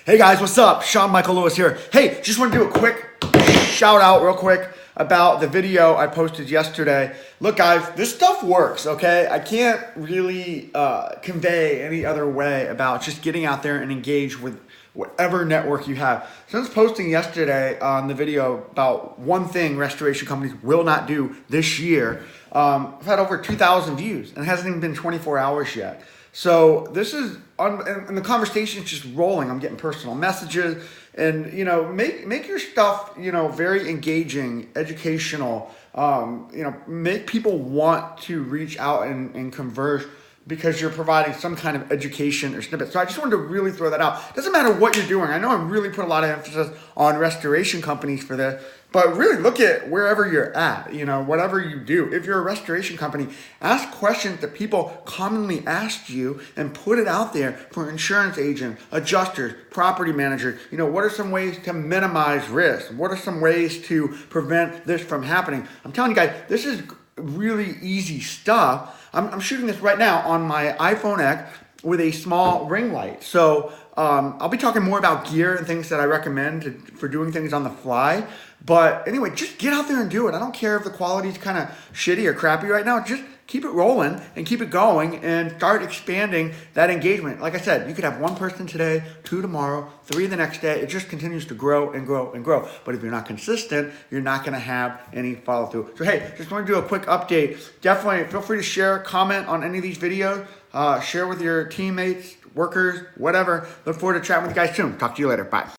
Hey guys, what's up? Sean Michael Lewis here. Hey, just want to do a quick shout out real quick about the video I posted yesterday. Look guys, this stuff works, okay? I can't really convey any other way about just getting out there and engage with whatever network you have. Since posting yesterday on the video about one thing restoration companies will not do this year, I've had over 2,000 views and it hasn't even been 24 hours yet. So this is, and the conversation is just rolling. I'm getting personal messages and, make your stuff, very engaging, educational, make people want to reach out and converse because you're providing some kind of education or snippet. So I just wanted to really throw that out. Doesn't matter what you're doing. I know I really put a lot of emphasis on restoration companies for this, but really look at wherever you're at, whatever you do. If you're a restoration company, ask questions that people commonly ask you and put it out there for insurance agents, adjusters, property managers. What are some ways to minimize risk? What are some ways to prevent this from happening? I'm telling you guys, this is really easy stuff. I'm shooting this right now on my iPhone X with a small ring light. So I'll be talking more about gear and things that I recommend for doing things on the fly. But anyway, just get out there and do it. I don't care if the quality's kind of shitty or crappy right now. Just keep it rolling and keep it going and start expanding that engagement. Like I said, you could have one person today, 2 tomorrow, 3 the next day. It just continues to grow and grow and grow. But if you're not consistent, you're not going to have any follow through. So hey, just want to do a quick update. Definitely feel free to share, comment on any of these videos, share with your teammates, workers, whatever. Look forward to chatting with you guys soon. Talk to you later. Bye.